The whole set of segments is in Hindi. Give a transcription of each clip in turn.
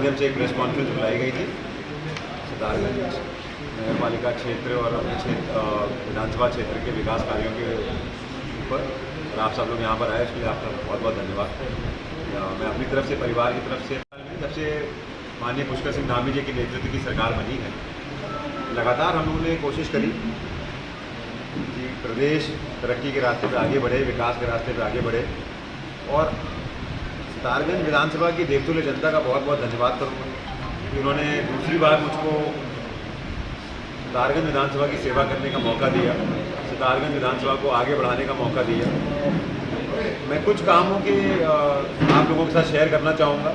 माध्यम से एक प्रेस कॉन्फ्रेंस बुलाई गई थी सितारगंज नगर पालिका क्षेत्र और अपने क्षेत्र विधानसभा क्षेत्र के विकास कार्यों के ऊपर, और आप सब लोग यहाँ पर आए उसके लिए आपका बहुत बहुत धन्यवाद। मैं अपनी तरफ से, परिवार की तरफ से, जब से माननीय पुष्कर सिंह धामी जी के नेतृत्व की सरकार बनी है, लगातार हम लोगों ने कोशिश करी कि प्रदेश तरक्की के रास्ते पर आगे बढ़े, विकास के रास्ते पर आगे बढ़े। और सितारगंज विधानसभा की देवतुल्य जनता का बहुत बहुत धन्यवाद करूँगा कि उन्होंने दूसरी बार मुझको सितारगंज विधानसभा की सेवा करने का मौका दिया, सितारगंज विधानसभा को आगे बढ़ाने का मौका दिया। मैं कुछ कामों के आप लोगों के साथ शेयर करना चाहूँगा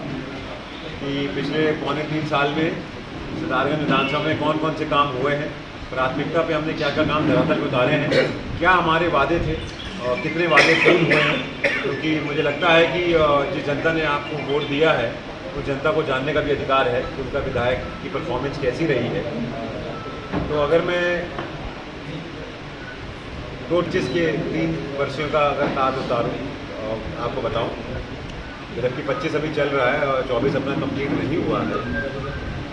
कि पिछले 3.25 साल में सितारगंज विधानसभा में कौन कौन से काम हुए हैं, प्राथमिकता पे हमने क्या क्या काम धरातल पे उतारे हैं, क्या हमारे वादे थे और कितने वादे पूर्ण हुए हैं। क्योंकि मुझे लगता है कि जिस जनता ने आपको वोट दिया है उस जनता को जानने का भी अधिकार है कि उनका विधायक की परफॉर्मेंस कैसी रही है। तो अगर मैं 2025 के 3 वर्षों का अगर ताज उतारूँ आपको बताऊँ, जबकि 25 अभी चल रहा है और 24 अपना कंप्लीट नहीं हुआ है,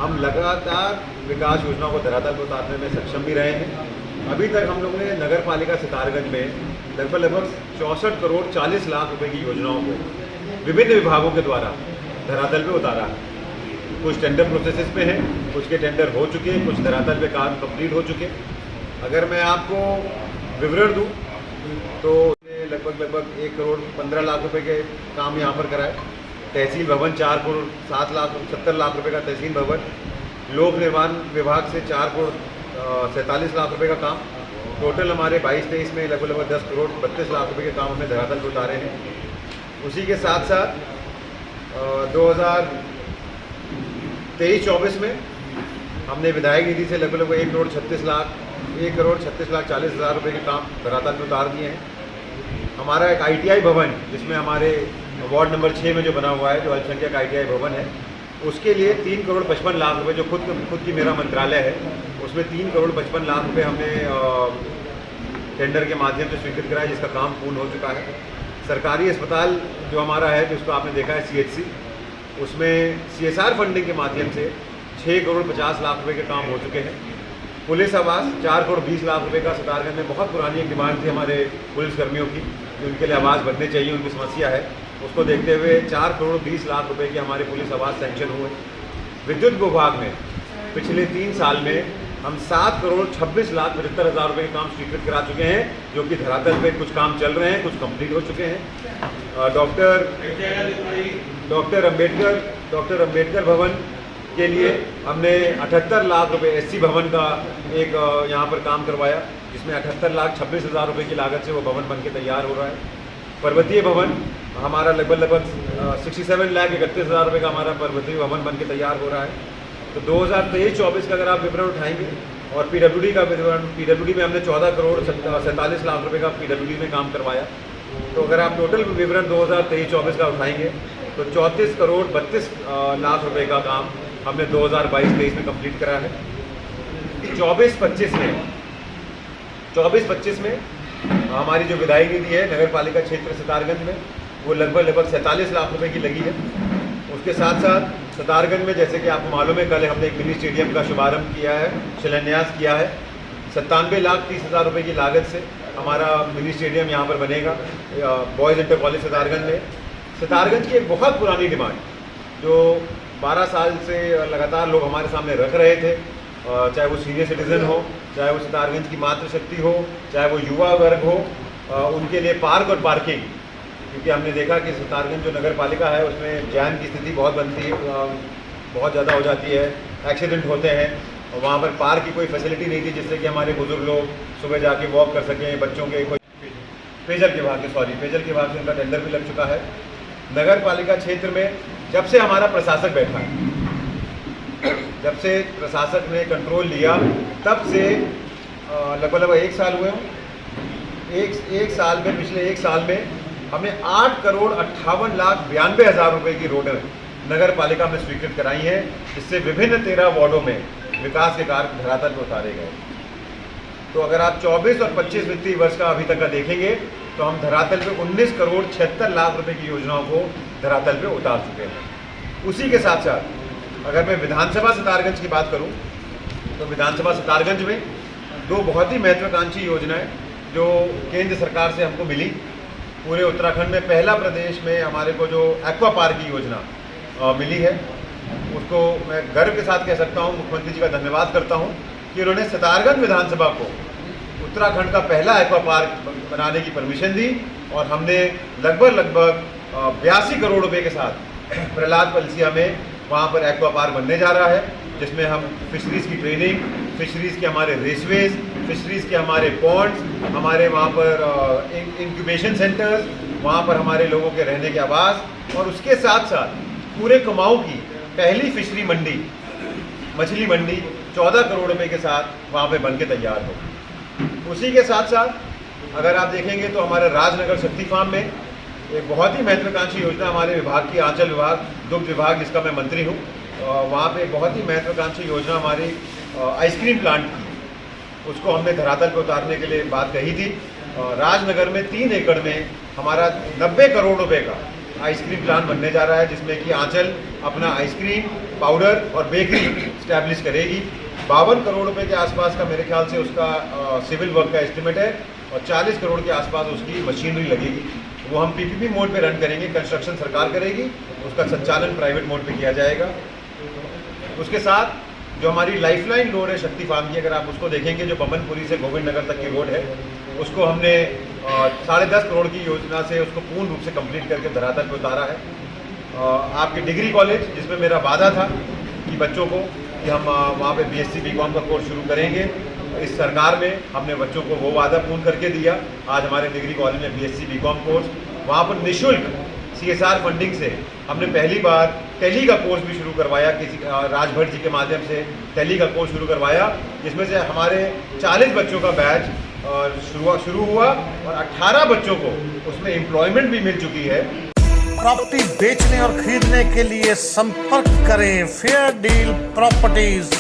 हम लगातार विकास योजनाओं को धरातल पर उतारने में सक्षम भी रहे हैं। अभी तक हम लोग ने नगर पालिका सितारगंज में लगभग 64 करोड़ 40 लाख रुपए की योजनाओं को विभिन्न विभागों के द्वारा धरातल पे उतारा है। कुछ टेंडर प्रोसेसेस में है, कुछ के टेंडर हो चुके हैं, कुछ धरातल पे काम कंप्लीट हो चुके हैं। अगर मैं आपको विवरण दूं तो लगभग 1 करोड़ 15 लाख रुपए के काम यहाँ पर कराए। तहसील भवन 4 करोड़ 70 लाख रुपए का तहसील भवन, लोक निर्माण विभाग से 4 करोड़ 47 लाख रुपए का काम। टोटल हमारे 22-23 में लगभग 10 करोड़ 32 लाख रुपए के काम हमने धरातल पर उतारे हैं। उसी के साथ साथ 2023-24 में हमने विधायक निधि से लगभग 1 करोड़ 36 लाख 40 हज़ार रुपये के काम धरातल में उतार दिए हैं। हमारा एक ITI भवन, जिसमें हमारे वार्ड नंबर 6 में जो बना हुआ है, जो अल्पसंख्यक ITI भवन है, उसके लिए 3 करोड़ 55 लाख रुपए, जो खुद की मेरा मंत्रालय है, उसमें 3 करोड़ 55 लाख रुपए हमने टेंडर के माध्यम से स्वीकृत कराया, जिसका काम पूर्ण हो चुका है। सरकारी अस्पताल जो हमारा है, जिसको आपने देखा है CHC, उसमें CSR फंडिंग के माध्यम से 6 करोड़ 50 लाख रुपए के काम हो चुके हैं। पुलिस आवास 4 करोड़ 20 लाख रुपए का सितारगंज में बहुत पुरानी एक डिमांड थी हमारे पुलिसकर्मियों की कि उनके लिए आवास बनने चाहिए, उनकी समस्या है। उसको देखते हुए 4 करोड़ 20 लाख रुपए के हमारे पुलिस आवास सैंक्शन हुए। विद्युत विभाग में पिछले 3 साल में हम 7 करोड़ 26 लाख 75 हज़ार रुपये के काम स्वीकृत करा चुके हैं, जो कि धरातल पे कुछ काम चल रहे हैं, कुछ कंप्लीट हो चुके हैं। डॉक्टर अंबेडकर भवन के लिए हमने 78 लाख रुपए SC भवन का एक यहाँ पर काम करवाया, जिसमें 78 लाख 26 हज़ार रुपये की लागत से वो भवन बन के तैयार हो रहा है। पर्वतीय भवन हमारा लगभग 67 लाख 31 हज़ार रुपये का हमारा पर्वतीय भवन बन के तैयार हो रहा है। तो 2023-24 का अगर आप विवरण उठाएंगे और PWD का विवरण, PWD में हमने 14 करोड़ 47 लाख रुपए का PWD में काम करवाया। तो अगर आप टोटल विवरण 2023-24 का उठाएंगे तो 34 करोड़ 32 लाख रुपए का काम हमने 2022-23 में कंप्लीट करा है। 24-25 में हमारी जो विधायक निधि है नगर पालिका क्षेत्र सितारगंज में, वो लगभग 47 लाख रुपए की लगी है। उसके साथ साथ सितारगंज में, जैसे कि आपको मालूम है, कल हमने एक मिनी स्टेडियम का शुभारंभ किया है, शिलान्यास किया है। 97 लाख 30 हज़ार रुपये की लागत से हमारा मिनी स्टेडियम यहाँ पर बनेगा बॉयज़ इंटर कॉलेज सितारगंज में। सितारगंज की एक बहुत पुरानी डिमांड जो 12 साल से लगातार लोग हमारे सामने रख रहे थे, चाहे वो सीनियर सिटीज़न हो, चाहे वो सितारगंज की मातृशक्ति हो, चाहे वो युवा वर्ग हो, उनके लिए पार्क और पार्किंग। क्योंकि हमने देखा कि सितारगंज जो नगर पालिका है उसमें जैम की स्थिति बहुत बनती है, बहुत ज़्यादा हो जाती है, एक्सीडेंट होते हैं, और वहाँ पर पार्क की कोई फैसिलिटी नहीं थी जिससे कि हमारे बुजुर्ग लोग सुबह जाके वॉक कर सकें। बच्चों के कोई पेयजल के विभाग से उनका टेंडर भी लग चुका है। नगर पालिका क्षेत्र में जब से हमारा प्रशासक बैठा है, जब से प्रशासक ने कंट्रोल लिया, तब से लगभग 1 साल हुए हों। एक साल में, पिछले 1 साल में हमने 8 करोड़ 58 लाख 92 हज़ार रुपये की रोड नगर पालिका में स्वीकृत कराई है, जिससे विभिन्न 13 वार्डों में विकास के कार्य धरातल पर उतारे गए। तो अगर आप 24 और 25 वित्तीय वर्ष का अभी तक का देखेंगे तो हम धरातल पे 19 करोड़ 76 लाख रुपए की योजनाओं को धरातल पे उतार चुके हैं। उसी के साथ साथ अगर मैं विधानसभा सितारगंज की बात करूं तो विधानसभा सितारगंज में दो बहुत ही महत्वाकांक्षी योजनाएं जो केंद्र सरकार से हमको मिली। पूरे उत्तराखंड में पहला प्रदेश में हमारे को जो एक्वा पार्क की योजना मिली है, उसको मैं गर्व के साथ कह सकता हूं, मुख्यमंत्री जी का धन्यवाद करता हूं कि उन्होंने सितारगंज विधानसभा को उत्तराखंड का पहला एक्वा पार्क बनाने की परमिशन दी और हमने लगभग 82 करोड़ रुपए के साथ प्रहलाद पलसिया में वहाँ पर एक्वा पार्क बनने जा रहा है, जिसमें हम फिशरीज़ की ट्रेनिंग, फिशरीज़ के हमारे रेसवेज, फिशरीज़ के हमारे पॉन्ड्स, हमारे वहाँ पर इंक्यूबेशन सेंटर्स, वहाँ पर हमारे लोगों के रहने के आवास और उसके साथ साथ पूरे कुमाऊँ की पहली फिशरी मंडी, मछली मंडी 14 करोड़ रुपए के साथ वहाँ पे बन के तैयार हो। उसी के साथ साथ अगर आप देखेंगे तो हमारे राजनगर शक्ति फार्म में एक बहुत ही महत्वाकांक्षी योजना हमारे विभाग की, आंचल विभाग, दुग्ध विभाग जिसका मैं मंत्री हूँ, वहाँ पे बहुत ही महत्वाकांक्षी योजना हमारी आइसक्रीम प्लांट की, उसको हमने धरातल पर उतारने के लिए बात कही थी। राजनगर में 3 एकड़ में हमारा 90 करोड़ रुपए का आइसक्रीम प्लांट बनने जा रहा है, जिसमें कि आंचल अपना आइसक्रीम पाउडर और बेकरी स्टैब्लिश करेगी। 52 करोड़ रुपए के आसपास का मेरे ख्याल से उसका सिविल वर्क का एस्टिमेट है और 40 करोड़ के आसपास उसकी मशीनरी लगेगी। वो हम पीपीपी मोड पे रन करेंगे, कंस्ट्रक्शन सरकार करेगी, उसका संचालन प्राइवेट मोड पे किया जाएगा। उसके साथ जो हमारी लाइफलाइन रोड है शक्ति फार्म की, अगर आप उसको देखेंगे, जो बमनपुरी से गोविंद नगर तक की रोड है, उसको हमने 10.5 करोड़ की योजना से उसको पूर्ण रूप से कंप्लीट करके धरातल पे उतारा है। आपके डिग्री कॉलेज, जिसमें मेरा वादा था कि बच्चों को कि हम वहाँ पे BSc BCom का कोर्स शुरू करेंगे, इस सरकार में हमने बच्चों को वो वादा पूर्ण करके दिया। आज हमारे डिग्री कॉलेज में BSc BCom कोर्स, वहाँ पर निःशुल्क CSR फंडिंग से हमने पहली बार टैली का कोर्स भी शुरू करवाया, किसी राजभर जी के माध्यम से टैली का कोर्स शुरू करवाया, जिसमें से हमारे 40 बच्चों का बैच शुरू हुआ और 18 बच्चों को उसमें एम्प्लॉयमेंट भी मिल चुकी है। प्रॉपर्टी बेचने और खरीदने के लिए संपर्क करें फेयर डील प्रॉपर्टीज।